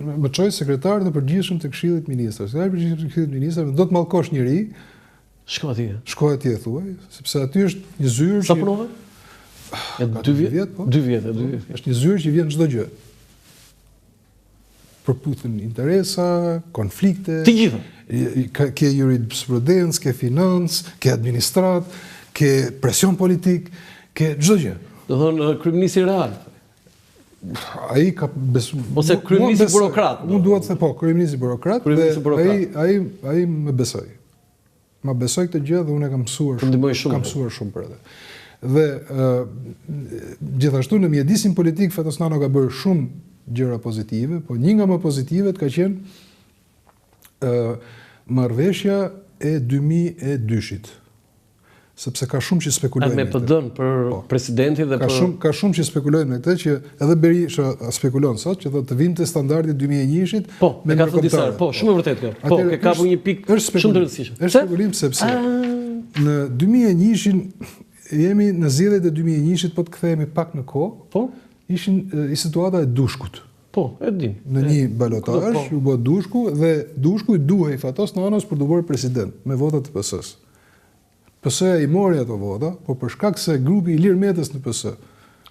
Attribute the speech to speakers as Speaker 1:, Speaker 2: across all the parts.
Speaker 1: më çoj sekretar të përgjithshëm të Këshillit të Ministrave. Sekretari i përgjithshëm të Këshillit të Ministrave do të mallkosh njëri. Shko atje thuaj, sepse aty është një zyrë
Speaker 2: Sa punove? 2 vjet, po. 2 vjet.
Speaker 1: Është një zyrë që vjen çdo gjë. Përputhen interesa, konflikte.
Speaker 2: Të gjitha.
Speaker 1: Ke jurisprudencë, ke financë, ke administrat, ke presion politik, ke çdo gjë.
Speaker 2: Do thonë kryeministri real.
Speaker 1: Ai ka besuar.
Speaker 2: Ose kryeministri burokrat.
Speaker 1: Unë dua të them po, kryeministri burokrat. Ai më besoi. Ma besoj këtë gjë dhe unë e kam mësuar shumë për atë. Dhe gjithashtu në mjedisin politik Fatosnano ka bërë shumë gjëra pozitive, po një nga më pozitivet ka qenë marrëveshja e 2002-shit. Sepse ka shumë që spekulojnë
Speaker 2: me PD-n për presidentin dhe
Speaker 1: ka shumë që spekulojnë me këtë që edhe Berisha spekulon sot që do të vinte standardi 2001-shit
Speaker 2: me ka thënë disa, shumë e vërtetë kjo. Po, ke kapu një pikë shumë të rëndësishme.
Speaker 1: Është spekulim sepse në 2001-shin jemi në zgjedhjet e 2001-shit, po të kthehemi pak në kohë, po ishin situata e Dushkut.
Speaker 2: Po, e di.
Speaker 1: Në një balotazh u bë Dushku dhe Dushku i duhej Fatosnanos për të bërë president me votat të PS-s. PS-ja i mori ato vota, por për shkak se grupi i Ilir Metës në PS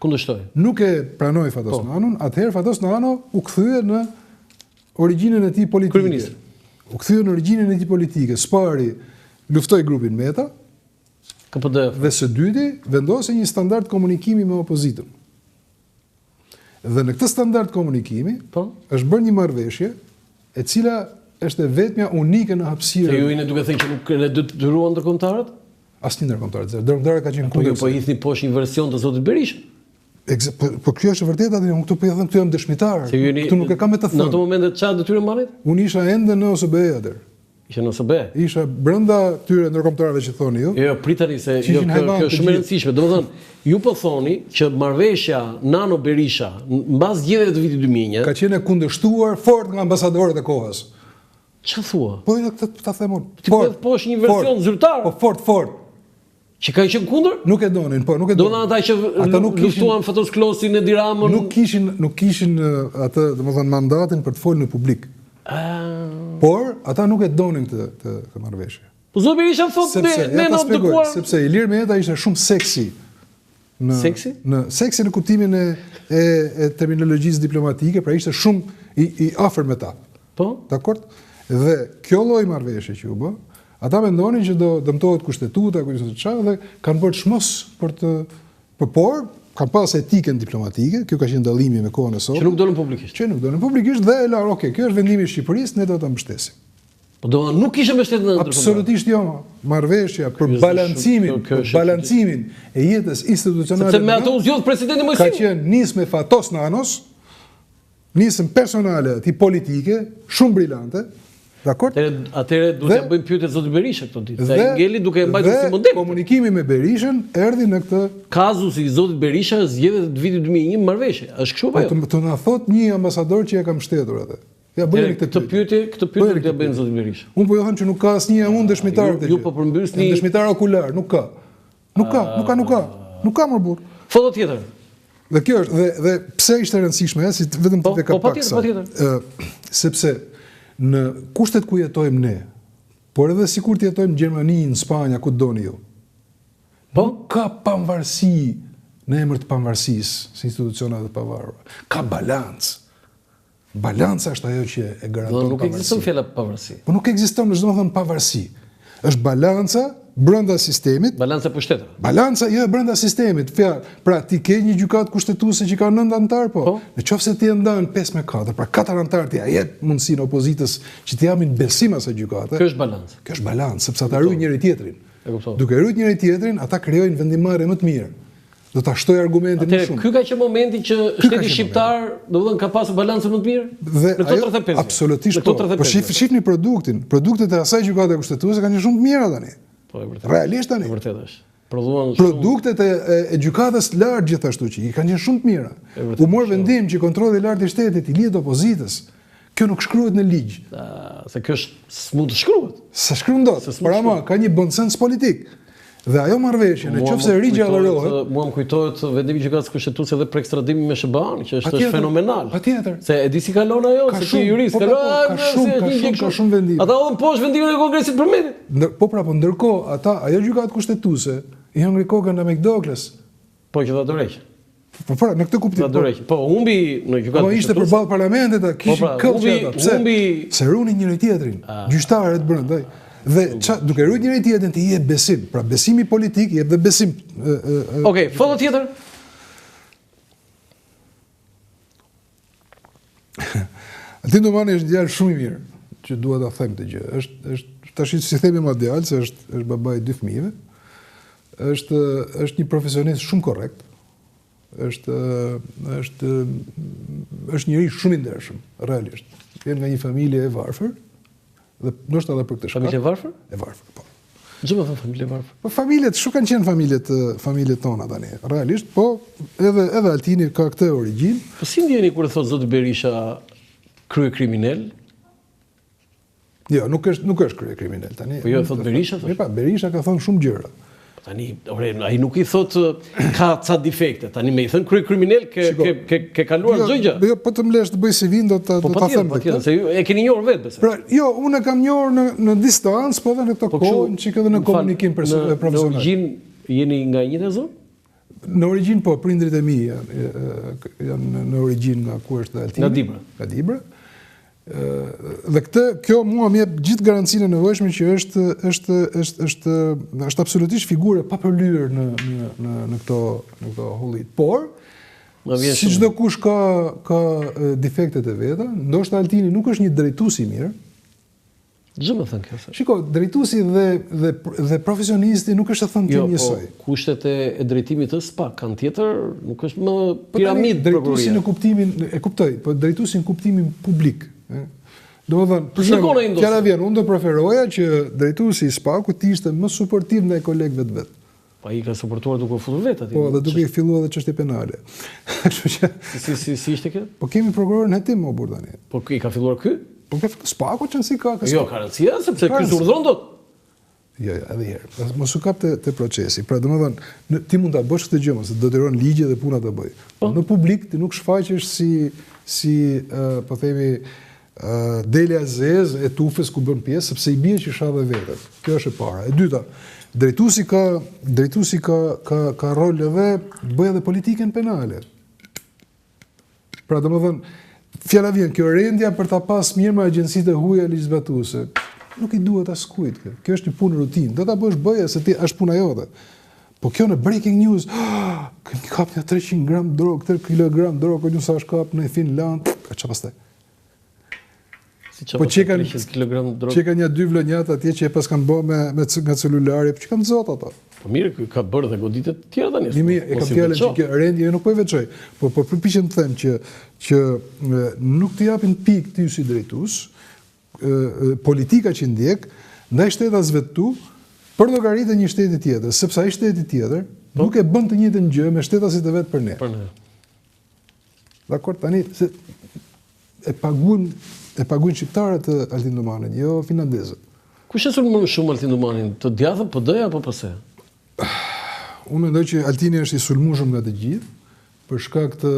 Speaker 2: kundërshtoi.
Speaker 1: Nuk e pranoi Fatosnanon, atëherë Fatosnano u kthye në origjinën e tij politike. U kthye në origjinën e tij politike. Spari luftoi grupin Meta,
Speaker 2: KPD.
Speaker 1: Dhe së dyti vendosi një standard komunikimi me opozitën. Dhe në këtë standard komunikimi është bërë një marrëveshje e cila është e vetmja unike në hapësirë.
Speaker 2: Se ju jeni duke thënë që nuk e detyruan ndërkombëtarët?
Speaker 1: Asnjë ndërkombëtar. Ndërkombëtarët ka qenë kundër.
Speaker 2: Po i hithni poshtë një version të zotit Berisha.
Speaker 1: Po kjo është e vërtetë atë, unë këtu po i them këtu jam dëshmitar.
Speaker 2: Këtu
Speaker 1: nuk e kam me të thënë.
Speaker 2: Në ato momente çfarë detyrë marrit?
Speaker 1: Unë isha ende në OSBE atë.
Speaker 2: Isha në OSBE.
Speaker 1: Isha brenda tyre ndërkombëtarëve që thoni ju.
Speaker 2: Jo, pritani se kjo është shumë e rëndësishme. Domethënë, ju po thoni që marrëveshja Nano Berisha mbas zgjedhjeve të vitit 2001
Speaker 1: ka qenë kundërshtuar fort nga ambasadorët e kohës.
Speaker 2: Çfarë thua?
Speaker 1: Po këtë ta them unë.
Speaker 2: Po është një version zyrtar.
Speaker 1: Po fort.
Speaker 2: Që kanë qenë kundër?
Speaker 1: Nuk e donin, po nuk e donin.
Speaker 2: Do ata që luftuan Fatos Klosin e Diramën.
Speaker 1: Nuk kishin atë, domethënë mandatin për të folur në publik. Por ata nuk e donin këtë marrëveshje.
Speaker 2: Po zoti Berisha thotë ne na dukuar
Speaker 1: sepse Ilir Meta ishte shumë seksi.
Speaker 2: Seksi?
Speaker 1: Seksi në kuptimin e terminologjisë diplomatike, pra ishte shumë i afër me ta.
Speaker 2: Po?
Speaker 1: Dakor? Dhe kjo lloj marrëveshje që u bë, ata mendonin që do dëmtohet kushtetuta, dhe kanë bërë çmos për të por kanë pas etikën diplomatike, kjo ka qenë dallimi me kohën e sotme.
Speaker 2: Që nuk dolën publikisht.
Speaker 1: Dhe e la, okay, kjo është vendimi i Shqipërisë, ne do ta mbështesim.
Speaker 2: Po do nuk kishte mbështetje në ndërkombëtar.
Speaker 1: Absolutisht jo. Marrëveshja për balancimin e jetës institucionale.
Speaker 2: Sepse me ato u zgjodh presidenti Mojsini.
Speaker 1: Ka qenë nis me Fatosnanos, nisën personale ti politike, shumë brillante. Dakor?
Speaker 2: Atëherë duhet të bëjmë pyetje zotit Berisha këto ditë. Se ngeli duke mbajtur si model.
Speaker 1: Komunikimi me Berishën erdhi në këtë
Speaker 2: kazusi i zotit Berisha zgjedhjet e vitit 2001 marrëveshje. Është kështu apo jo?
Speaker 1: Të na thot një ambasador që e ka mbështetur atë. Ja bëjmë
Speaker 2: këtë pyetje do t'ia bëjmë zotit Berisha.
Speaker 1: Unë po ju them që nuk ka asnjë unë dëshmitar këtë.
Speaker 2: Ju po përmbysni
Speaker 1: dëshmitar okular, nuk ka. Nuk ka më burr.
Speaker 2: Foto tjetër.
Speaker 1: Dhe kjo është dhe pse ishte e rëndësishme, si vetëm të ka pak sa. Sepse në kushtet ku jetojmë ne, por edhe sikur të jetojmë në Gjermani, në Spanjë, ku doni ju. Po ka pavarësi në emër të pavarësisë, si instituciona të pavarura. Ka balancë. Balanca është ajo që e garanton pavarësi.
Speaker 2: Nuk ekziston fjala pavarësi.
Speaker 1: Po nuk ekziston, është domethënë pavarësi. Është balanca brenda sistemit.
Speaker 2: Balanca pushtetë.
Speaker 1: Balanca jo brenda sistemit. Pra ti ke një gjykatë kushtetuese që ka 9 anëtar, po. Nëse ti e ndan 5-4, pra 4 anëtar ti jep mundësinë opozitës që të japin besim asaj gjykate.
Speaker 2: Kjo është balancë.
Speaker 1: Kjo është balancë, sepse ata ruajnë njëri tjetrin. Duke ruajtur njëri tjetrin, ata krijojnë vendimmarrje më të mirë. Do ta shtoj argumentin më shumë.
Speaker 2: Ky ka qenë momenti që shteti shqiptar, domethënë ka pasur balancën më të mirë.
Speaker 1: Dhe ajo absolutisht po. Po shihni produktet e asaj gjykate kushtetuese kanë qenë shumë të mira tani.
Speaker 2: Po e vërtetë.
Speaker 1: Realisht tani.
Speaker 2: E vërtetë është. Prodhuan
Speaker 1: produktet e gjykatës së lartë gjithashtu që i kanë qenë shumë të mira. U mor vendim që kontrolli i lartë i shtetit i lidhet opozitës. Kjo nuk shkruhet në ligj.
Speaker 2: Se kjo s'mund të shkruhet.
Speaker 1: Sa shkruan dot. Por ama ka një bon sens politik. Dhe ajo marrëveshje, nëse rigjallërohet,
Speaker 2: mua më kujtohet vendimi i gjykatës kushtetuese edhe për ekstradimin me SBA-n, që është fenomenal.
Speaker 1: Patjetër.
Speaker 2: Se e di si kalon ajo, se ti jurist,
Speaker 1: ka shumë vendime.
Speaker 2: Ata hodhin poshtë vendimin e Kongresit Përmetit.
Speaker 1: Po pra, po ndërkohë ajo gjykatë kushtetuese i hëngri kokën në Mekdokles.
Speaker 2: Po që ta dorëq.
Speaker 1: Po pra, në këtë kuptim.
Speaker 2: Po humbi në gjykatë.
Speaker 1: Po ishte përballë parlamentit, kishin këllë ata. Pse? Se runin njëri tjetrin. Gjyqtarët brenda. Dhe duke rujt njëri tjetrin të jep besim. Pra besimi politik jep dhe besim.
Speaker 2: Okej, foto tjetër.
Speaker 1: Altin Domani është djalë shumë i mirë, që dua ta them këtë gjë. Është tash si themi më djalë, se është babai i 2 fëmijëve. Është një profesionist shumë korrekt. Është njëri shumë i ndershëm, realisht. Vjen nga një familje e varfër, dhe ndoshta edhe për këtë shkak.
Speaker 2: Familje e varfër?
Speaker 1: E varfër, po.
Speaker 2: Ç'do të thonë familje e varfër?
Speaker 1: Po familjet, shu kanë qenë familjet tona tani, realisht, po edhe Altini ka këtë origjinë.
Speaker 2: Po si ndjeni kur thot zoti Berisha krye kriminal?
Speaker 1: Jo, nuk është krye kriminal tani.
Speaker 2: Po jo, thot Berisha thosh.
Speaker 1: Po Berisha ka thënë shumë gjëra.
Speaker 2: Tani, ai nuk i thot ka ca defekte. Tani me i thën krye kriminal ke kaluar çdo gjë.
Speaker 1: Jo, po të mblesh të bëj si vin do ta them.
Speaker 2: Po se ju e keni njohur vetë besoj.
Speaker 1: Pra, jo, unë kam njohur në distancë, po edhe në këtë kohë, çik edhe në komunikim profesional.
Speaker 2: Në origjinë jeni nga e njëjta zonë?
Speaker 1: Në origjinë po, prindrit e mi janë në origjinë nga ku është Altini.
Speaker 2: Nga Dibra.
Speaker 1: Nga Dibra. Dhe kjo mua më jep gjithë garancinë e nevojshme që është absolutisht figurë pa përlyer në këto hollit. Por si çdo kush ka defektet e veta, ndoshta Altini nuk është një drejtues i mirë.
Speaker 2: Ç'do të thënë kjo?
Speaker 1: Shiko, drejtuesi dhe profesionisti nuk është të thënë të njësoj.
Speaker 2: Kushtet e drejtimit të SPA kanë tjetër, nuk është më piramidë
Speaker 1: drejtuesi në kuptimin e kuptoj, po drejtuesi në kuptimin publik. Domethënë, për shembull, fjala vjen, unë do preferoja që drejtuesi i SPA-kut të ishte më suportiv ndaj kolegëve të vet.
Speaker 2: Po ai ka suportuar duke futur vetë aty.
Speaker 1: Po, dhe duke filluar edhe çështje penale. Kështu që
Speaker 2: si ishte kjo?
Speaker 1: Po kemi prokurorin hetim më burr tani.
Speaker 2: Po i ka filluar ky?
Speaker 1: Po ka filluar SPA-ku që si ka.
Speaker 2: Jo, ka rëndësi, sepse ky urdhëron dot.
Speaker 1: Jo, edhe herë. Mos u kap te procesi. Pra domethënë, ti mund ta bësh këtë gjë, se do të rron ligje dhe puna ta bëj. Në publik ti nuk shfaqesh si po themi Delia Zez e tufës ku bën pjesë, sepse i bie që shave vetët. Kjo është e para. E dyta, drejtuesi ka rol edhe bëj edhe politikën penale. Pra domethënë, fjala vjen, kjo rendja për ta pas mirë me agjencitë e huaja ligjzbatuese, nuk i duhet askujt kjo. Kjo është një punë rutinë. Do ta bësh bëje se ti është puna jote. Po kjo në breaking news, kemi kap 300 gram drogë, 3 kilogram drogë, ju sa shkap në Finland, çfarë pastaj? Po që ka një 2 vlonjat atje që e pas kanë bë nga celulari, po që kanë zot ato.
Speaker 2: Po mirë, ka bërë dhe goditet tjera tani.
Speaker 1: E kam fjalën që kjo rendje nuk po e veçoj, po përpiqem të them që nuk të japin pikë ty si drejtues, politika që ndjek ndaj shtetasve tu për llogaritë e një shteti tjetër, sepse ai shteti tjetër nuk e bën të njëjtën gjë me shtetasit e vet për ne. Dakor, tani se e paguajnë shqiptarët Altin Domanin, jo finlandezët.
Speaker 2: Kush e sulmon më shumë Altin Domanin? Të djathtë PD-ja apo pse?
Speaker 1: Unë mendoj që Altini është i sulmueshëm nga të gjithë për shkak të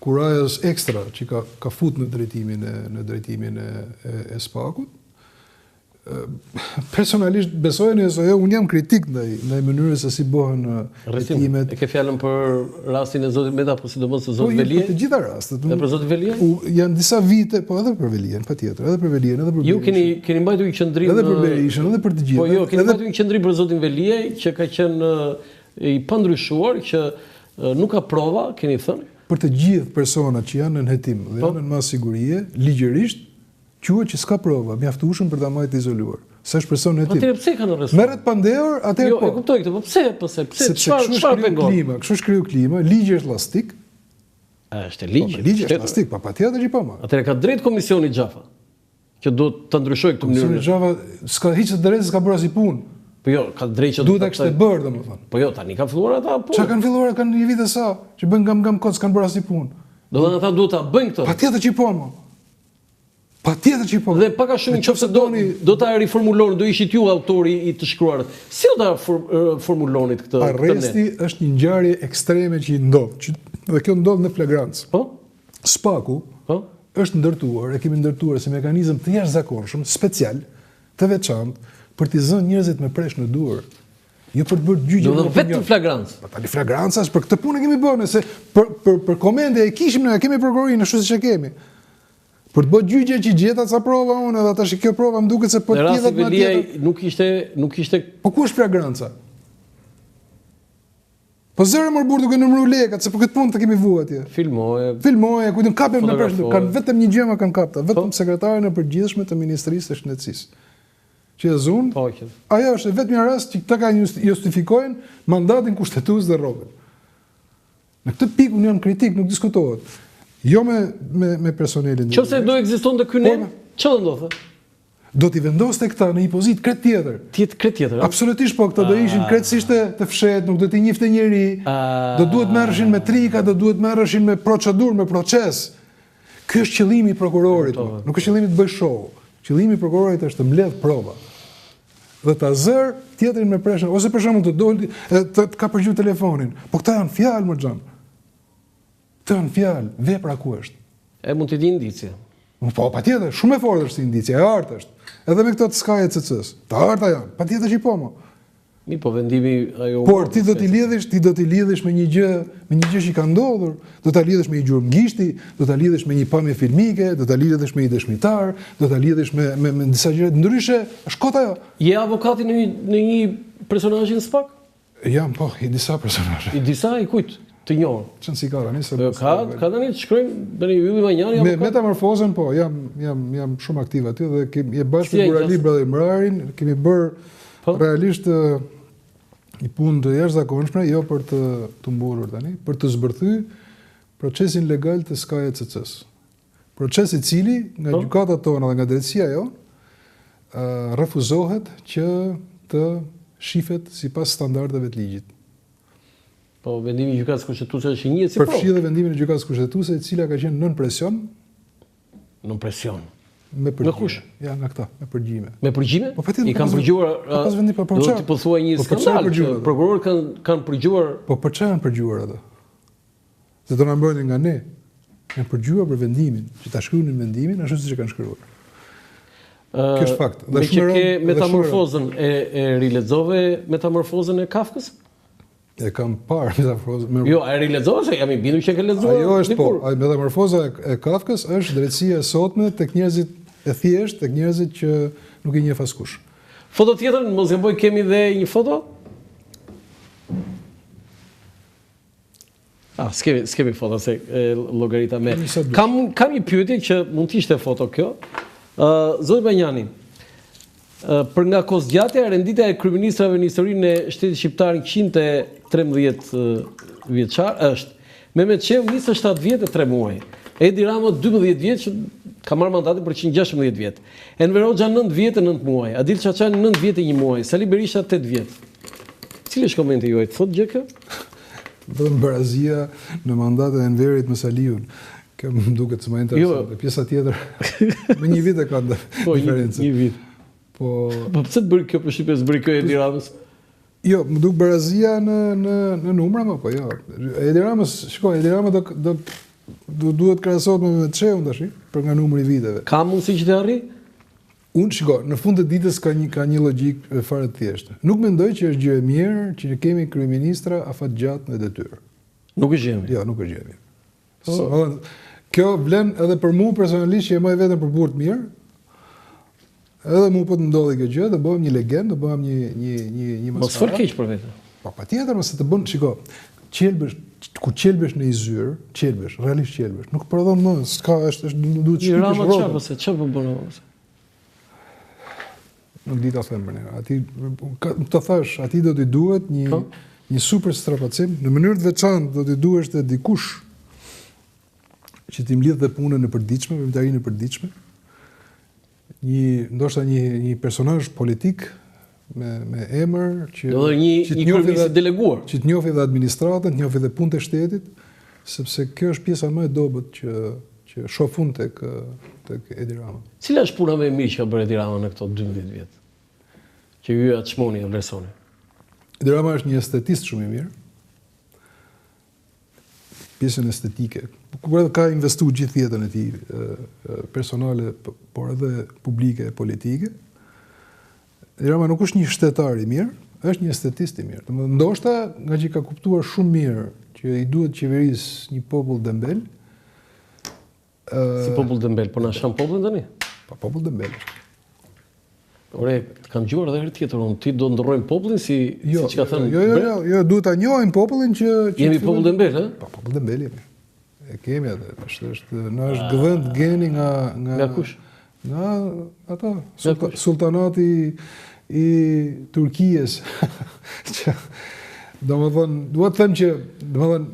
Speaker 1: kurajës ekstra që ka fut në drejtimin e SPA-kut. Personalisht besojeni ose jo, unë jam kritik ndaj mënyrës se si bëhen hetimet.
Speaker 2: E ke fjalën për rastin e zotit Meta, apo sidomos të zotit Velie?
Speaker 1: Po, të gjitha rastet.
Speaker 2: Edhe për zotin Velie?
Speaker 1: Janë disa vite, po edhe për Velien, patjetër, edhe për Velien, edhe për
Speaker 2: Berishën. Ju keni mbajtur një qendrim
Speaker 1: edhe për Berishën, edhe për të gjithë.
Speaker 2: Po jo, keni mbajtur një qendrim për zotin Velie që ka qenë i pandryshuar, që nuk ka prova, keni thënë?
Speaker 1: Për të gjithë personat që janë në hetim dhe janë në mas sigurie, ligjërisht quhet që s'ka prova, mjaftueshëm për ta marrë izoluar. Sa është person në hetim.
Speaker 2: Atëherë pse kanë arrestuar?
Speaker 1: Merret pa ndehur, atëherë po.
Speaker 2: Jo, e kuptoj këtë, po pse? Çfarë pengon?
Speaker 1: Kështu shkriu klima, ligji është ellastik.
Speaker 2: Është ligj.
Speaker 1: Ligji është ellastik, pa patjetër që po ma.
Speaker 2: Atëherë ka drejt komisioni Xhafa, që do të ndryshojë këtë mënyrë.
Speaker 1: Komisioni Xhafa s'ka hiç drejt, s'ka bërë as i punë.
Speaker 2: Po jo, ka drejt që
Speaker 1: duhet ta kishte bërë, domethënë.
Speaker 2: Po jo, tani kanë filluar ata punë.
Speaker 1: Çka kanë filluar, kanë një vit e sa, që bën gam koc, kanë bërë as i punë.
Speaker 2: Do të thonë ata duhet ta bëjnë këtë.
Speaker 1: Patjetër që po ma. Patjetër që po.
Speaker 2: Dhe pak a shumë nëse do ta riformuloni, do ishit ju autori i të shkruar. Si do ta formulonit këtë?
Speaker 1: Arresti është një ngjarje ekstreme që i ndodh, dhe kjo ndodh në flagrancë.
Speaker 2: Po?
Speaker 1: SPAK-u është ndërtuar, e kemi ndërtuar si mekanizëm të jashtëzakonshëm, special, të veçantë për t'i zënë njerëzit me presh në duar. Jo për të bërë gjyqje.
Speaker 2: Do vetëm flagrancë.
Speaker 1: Tani flagrancas për këtë punë kemi bërë, se për komende e kishim ne, kemi prokurorinë, ashtu siç e kemi. Për të bërë gjyqje që gjeta ca prova unë, edhe tash kjo prova më duket se po tjetër më tjetër.
Speaker 2: Nuk ishte.
Speaker 1: Po ku është flagranca? Po zërë mërë burë duke nëmru lekat, se për këtë punë të kemi vu atje. Filmoje, kujtëm kapim në përshë, kanë vetëm një gjema kanë kapta, vetëm sekretarën e përgjithshme të Ministrisë të Shëndetësisë. Që e zunë, ajo është vetëm një rast që këta ka justifikojnë mandatin kushtetues dhe rrogën. Në këtë pikë unë jam kritik, nuk diskutohet. Jo me personelin.
Speaker 2: Qëse do ekziston të kynem, që do ndodhë?
Speaker 1: Do t'i vendoste këta në një pozitë kret tjetër.
Speaker 2: Kret tjetër?
Speaker 1: Absolutisht po, këta do ishin kretësisht të fshet, nuk do t'i njifte njeri, do duhet merreshin me trika, do duhet merreshin me procedurë, me proces. Ky është qëllimi i prokurorit, nuk është qëllimi të bëj show. Qëllimi i prokurorit është të mbledh prova. Dhe ta zër tjetrin me preshën, ose për shembull të doli të ka përgjigj telefonin. Po këta janë fjalë më xhan. Këta janë fjalë, vepra ku është?
Speaker 2: E mund të di indicie.
Speaker 1: Po, patjetër, shumë e fortë është indicie, e artë është. Edhe me këto të Sky ECC-s. Të arta janë, patjetër që i po mo.
Speaker 2: Mi po vendimi ajo.
Speaker 1: Por ti do t'i lidhesh me një gjë që ka ndodhur, do ta lidhesh me një gjurmëgishti, do ta lidhesh me një pamje filmike, do ta lidhesh me një dëshmitar, do ta lidhesh me disa gjëra ndryshe, është kot ajo.
Speaker 2: Je avokati në një personazhi në SPAK?
Speaker 1: Jam, po, i disa personazhe.
Speaker 2: I disa i kujt? Të njohur.
Speaker 1: Çon si ka tani se
Speaker 2: ka tani të shkruajmë tani Ylli Vanjani
Speaker 1: apo me metamorfozën, po, jam shumë aktiv aty dhe kemi bashkë me Gurali Brother Mrarin, kemi bërë realisht një punë të jashtëzakonshme, jo për të mburur tani, për të zbërthyer procesin legal të Sky ECC-s. Proces i cili nga gjykata tona dhe nga drejtësia jonë refuzohet që të shifet sipas standardeve të ligjit.
Speaker 2: Po vendimi i gjykatës kushtetuese është një si
Speaker 1: përfshi vendimin e gjykatës kushtetuese, e cila ka qenë nën presion.
Speaker 2: Nën presion.
Speaker 1: Me kush? Ja, nga këta, me përgjime.
Speaker 2: Me përgjime?
Speaker 1: Po patjetër.
Speaker 2: I kanë përgjuar.
Speaker 1: Pas vendi po çfarë?
Speaker 2: Do të po thuaj një skandal. Prokurorët kanë përgjuar.
Speaker 1: Po për çfarë janë përgjuar ato? Se do na mbajnë nga ne. Janë përgjuar për vendimin, që ta shkruanin vendimin ashtu siç e kanë shkruar. Kjo është fakt.
Speaker 2: Dhe që ke metamorfozën e rilexove metamorfozën e Kafkës?
Speaker 1: E kam parë metamorfozën.
Speaker 2: Jo, e rilexove se jam i bindur që e ke lexuar.
Speaker 1: Ajo është po, metamorfoza e Kafkës është drejtësia e sotme tek njerëzit e thjeshtë, tek njerëzit që nuk i njeh askush.
Speaker 2: Foto tjetër, mos e bëj, kemi dhe një foto? S'kemi foto se llogarita me. Kam një pyetje që mund të ishte foto kjo. Zoti Banjani, për nga kozgjatja e renditja e kryeministrave në historinë e shtetit shqiptar 113 vjeçar është Mehmet Çehu 27 vjet e 3 muaj, Edi Rama 12 vjet, ka marrë mandatin për 116 vjet, Enver Hoxha 9 vjet e 9 muaj, Adil Çaçani 9 vjet e 1 muaj, Sali Berisha 8 vjet. Cili është komenti juaj? Thotë gjë kjo?
Speaker 1: Vetëm barazia në mandatin e Enverit me Saliun. Kjo më duket se më interesante. Pjesa tjetër me një vit e ka diferencë.
Speaker 2: Një vit. Po pse të bëri kjo përshtypje, s'bëri kjo Edi Ramës? Jo, më duk barazia në numra, po jo. Edi Ramës, shikoj, Edi Rama duhet krahasohet me Çehun tash, për nga numri i viteve. Ka mundësi që të arrijë? Unë shiko, në fund të ditës ka një logjik fare të thjeshtë. Nuk mendoj që është gjë e mirë që kemi kryeministra afatgjatë në detyrë. Nuk është gjë e mirë. Jo, nuk është gjë e mirë. Kjo vlen edhe për mua personalisht që e moj vetëm për burr të mirë. Edhe mua po të ndodhi kjo gjë, do bëhem një legendë, do bëhem një maskarë. Mos fol keq për vete. Po patjetër, mos të bën, shiko, qelbesh në Izyr, realisht qelbesh. Nuk prodhon më, s'ka është duhet të shkëpish rrotën. Çfarë po bën? Nuk di ta them për ne. Ati të thash, atij do t'i duhet një super strapacim, në mënyrë të veçantë do t'i duhesh te dikush që t'i mbledh dhe punën e përditshme, veprimtarinë e përditshme. Ndoshta një personazh politik me emër që do një kryeminist deleguar, që të njohë dhe administratën, të njohë dhe punët e shtetit, sepse kjo është pjesa më e dobët që
Speaker 1: që shoh fund tek Edi Rama.
Speaker 2: Cila është puna më e mirë që ka bërë Edi Rama në këto 12 vjet? Që ju atë çmoni e vlerësoni.
Speaker 1: Edi Rama është një estetist shumë i mirë. Pjesën estetike. Kur edhe ka investuar gjithë jetën e tij personale, por edhe publike e politike. Edi Rama nuk është një shtetar i mirë, është një estetist i mirë. Domethënë ndoshta nga që ka kuptuar shumë mirë që i duhet qeverisë një popull dembel.
Speaker 2: Si popull dembel, po na sham popullin tani?
Speaker 1: Pa popull dembel.
Speaker 2: Ore, kam dëgjuar edhe herë tjetër, ti do ndrojmë popullin si siç ka thënë.
Speaker 1: Jo, duhet ta njohim popullin që
Speaker 2: jemi popull dembel, ë?
Speaker 1: Pa popull dembel jemi. E kemi atë, është gëvend geni nga
Speaker 2: kush?
Speaker 1: Nga ata sultanati i Turqisë. Domethënë, duhet të them që, domethënë,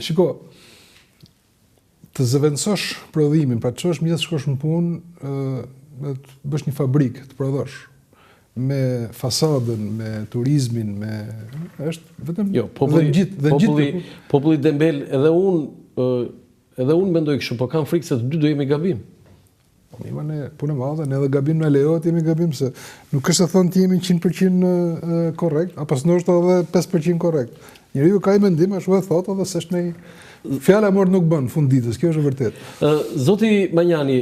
Speaker 1: shiko, të zëvendësosh prodhimin, pra të çosh mjes shkosh në punë, të bësh një fabrikë, të prodhosh me fasadën, me turizmin, është vetëm
Speaker 2: populli dembel, edhe unë mendoj kështu, po kam frikë se të dy do jemi gabim.
Speaker 1: Po ima ne punë madhe, ne edhe gabim na lejohet jemi gabim, se nuk është të thonë të jemi 100% korrekt, apo s'ndoshta edhe 5% korrekt. Njeriu ka i mendim, ashtu e thotë, edhe s'është ne fjala e nuk bën fund ditës, kjo është e vërtetë.
Speaker 2: Zoti Manjani,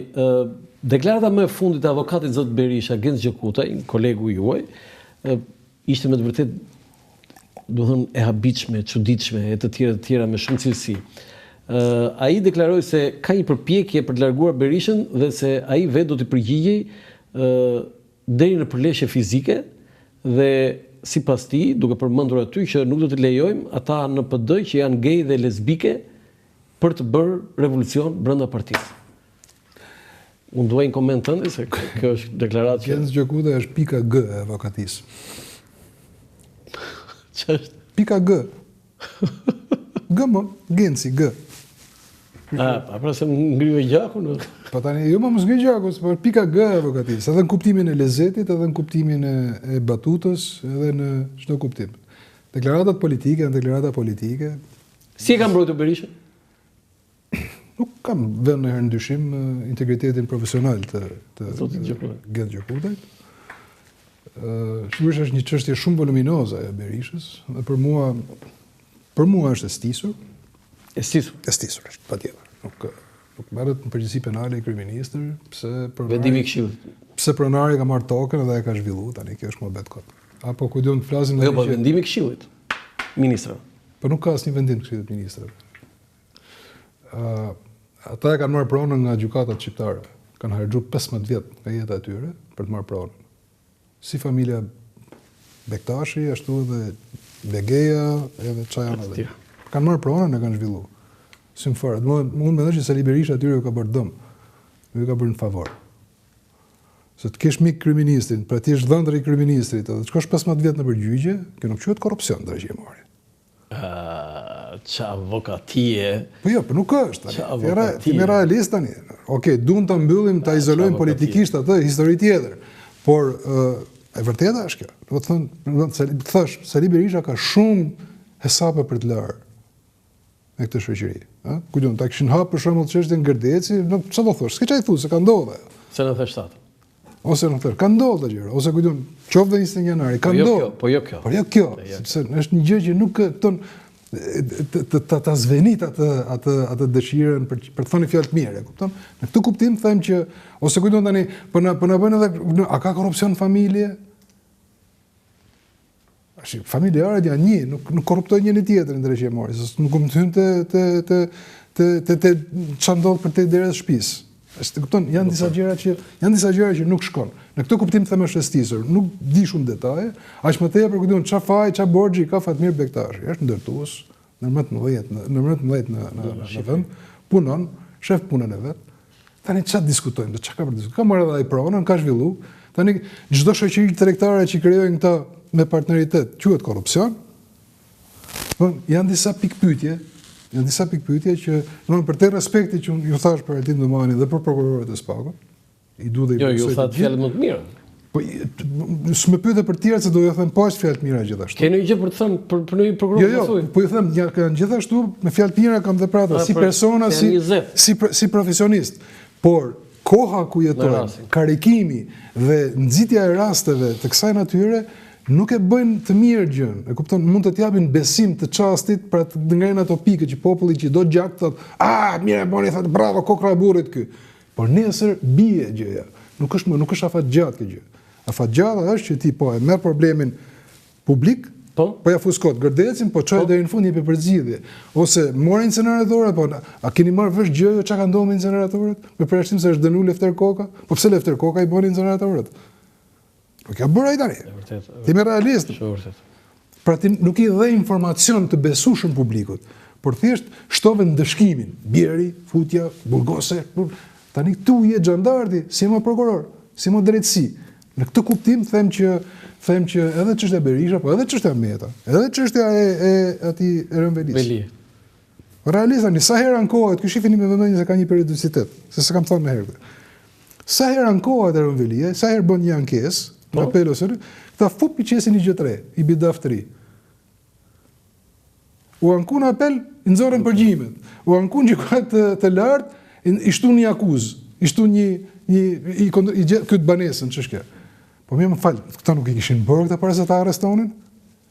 Speaker 2: deklarata më e fundit e avokatit zot Berisha, Genc Gjokutaj, kolegu juaj, ishte me të vërtetë, do të thënë, e habitshme, çuditshme, e të tjera me shumë cilësi. Ai deklaroi se ka një përpjekje për të larguar Berishën dhe se ai vetë do të përgjigjej deri në përleshje fizike dhe sipas tij, duke përmendur aty që nuk do të lejojmë ata në PD që janë gay dhe lesbike për të bërë revolucion brenda partisë. Unë duaj një koment tënde, se kjo është deklaratë që...
Speaker 1: Genc Gjokutaj është pika G e avokatisë.
Speaker 2: Që është?
Speaker 1: Pika G. G më, Genci, G.
Speaker 2: Pra se më ngrive gjaku në...
Speaker 1: Pa tani, jo më ngrive gjaku, se pika G e avokatisë. Edhe në kuptimin e lezetit, edhe në kuptimin e batutës, edhe në çdo kuptim. Deklaratat politike, në deklarata politike...
Speaker 2: Si e ka mbrojtur Berishën?
Speaker 1: Nuk kam vënë në herë ndyshim integritetin profesional të Genc Gjokutajt. Sigurisht është një çështje shumë voluminoze e Berishës, dhe për mua është e stisur.
Speaker 2: E stisur?
Speaker 1: E stisur është, patjetër. Nuk merret në përgjegjësi penale i kryeministër, pse pronari ka marrë tokën dhe e ka zhvilluar, tani kjo është mëbet kot. Apo ku duam të flasim
Speaker 2: jo, po vendimi i Këshillit ministrave.
Speaker 1: Po nuk ka asnjë vendim të Këshillit ministrave. Ata e kanë marrë pronën nga gjykatat shqiptare. Kanë harxhuar 15 vjet nga jeta e tyre për të marrë pronën. Si familja Bektashi, ashtu edhe Begeja, edhe Çajana dhe. Kanë marrë pronën e kanë zhvilluar. Si më fare. Unë mendoj që Sali Berisha atyre ju ka bërë dëm. Ju ka bërë në favor. Se të kesh mik kryeministrin, pra ti je dhëndër i kryeministrit, edhe të shkosh 15 vjet në përgjigje, kjo nuk quhet korrupsion drejtë e marrë.
Speaker 2: Qa avokatie.
Speaker 1: Po jo, po nuk është. Ti me realist tani. Okej, duan ta mbyllim, ta izolojmë politikisht atë, histori tjetër. Por e vërteta është kjo. Do të thonë, thash, Sali Berisha ka shumë hesape për të larë me këtë shoqëri. Ku diun, ta kishin hapur për shembull çështjen Gërdeci, çfarë do thosh? S'ke çaj thu, se ka ndodhur.
Speaker 2: Se në theshtat.
Speaker 1: Ose në thërë, ka ndodhë të gjërë, ose kujtun, qoftë dhe 21 janari, ka ndodhë.
Speaker 2: Po jo kjo.
Speaker 1: Por jo kjo, sepse është një gjë që nuk të zvenit atë dëshirën për të thënë fjalë të mire, kupton? Në këtë kuptim them që, ose kujtun tani, po na bëjnë edhe, a ka korrupsion në familje? Familjarët janë një, nuk korruptojnë njëri tjetrin drejtë e mori, se nuk më të hynë ç'a ndodh për te derës shtëpisë. Janë disa gjëra që nuk shkon. Në këtë kuptim them është e stisur, nuk di shumë detaje, aq më tepër kujtun ç'a faj, ç'a borxhi ka Fatmir Bektashi, është ndërtues në 19 në vend, punon, shef punën e vet. Tani ç'a diskutojmë, ç'a ka për diskutuar? Ka marrë edhe ai pronën, ka zhvilluar. Tani çdo shoqëri tregtare që krijojnë këta me partneritet quhet korrupsion. Janë disa pikpyetje që për te respekti që ju thash për Altin Domani dhe për prokurorët e SPAK-ut, i du dhe i
Speaker 2: ju thatë fjallë më të mirë.
Speaker 1: Po, s'më pyete për tjerë se do ju them po është fjalë të mira gjithashtu.
Speaker 2: Keni një gjë për të thënë për një program
Speaker 1: të thuaj? Po ju them, gjithashtu me fjalë të mira kam dhe prata, si persona, si profesionist. Por koha ku jetojmë, karikimi dhe nxitja e rasteve të kësaj natyre nuk e bëjnë të mirë gjën. E kupton, mund të t'japin besim të çastit për të ngrenë ato pikë që populli që do gjak thotë, mirë boni, thotë bravo, kokra e burrit ky. Por nesër bie gjëja. Nuk është afat gjatë kjo gjë. Afat gjatë është që ti po e merr problemin publik, po ja fuskot gërdecin, po çoj deri në fund jepi përzgjidhje. Ose morë inceneratorët, po a keni marrë vesh gjë çka ka ndodhur me inceneratorët? Me përshtim se është dënuar Lefter Koka, po pse Lefter Koka i bën inceneratorët? Nuk ja bëra ai tani. Vërtet. Ti më realist. Është vërtet. Pra ti nuk i dhe informacion të besueshëm publikut, por thjesht shtove ndëshkimin, bjeri, futja, burgose, tani këtu je xhandarti, si më prokuror, si më drejtësi. Në këtë kuptim them që edhe çështja e Berisha, po edhe çështja e Meta, edhe çështja e atij Rënvelis. Veli. Realisht tani sa herë ankohet, ky shifini me vëmendje se ka një periodicitet, se s'kam thënë më herët. Sa herë ankohet Rënvelia, sa herë bën një ankesë, në apel ose këta fupi qesin i gjë të re, i bidaf të ri. U ankun apel, i nxorën përgjimet. U ankun gjykat të lartë, i shtu një akuzë, i shtu këtë banesën, që shkja. Po më falë, këta nuk i kishin bërë këta para se ta arrestonin?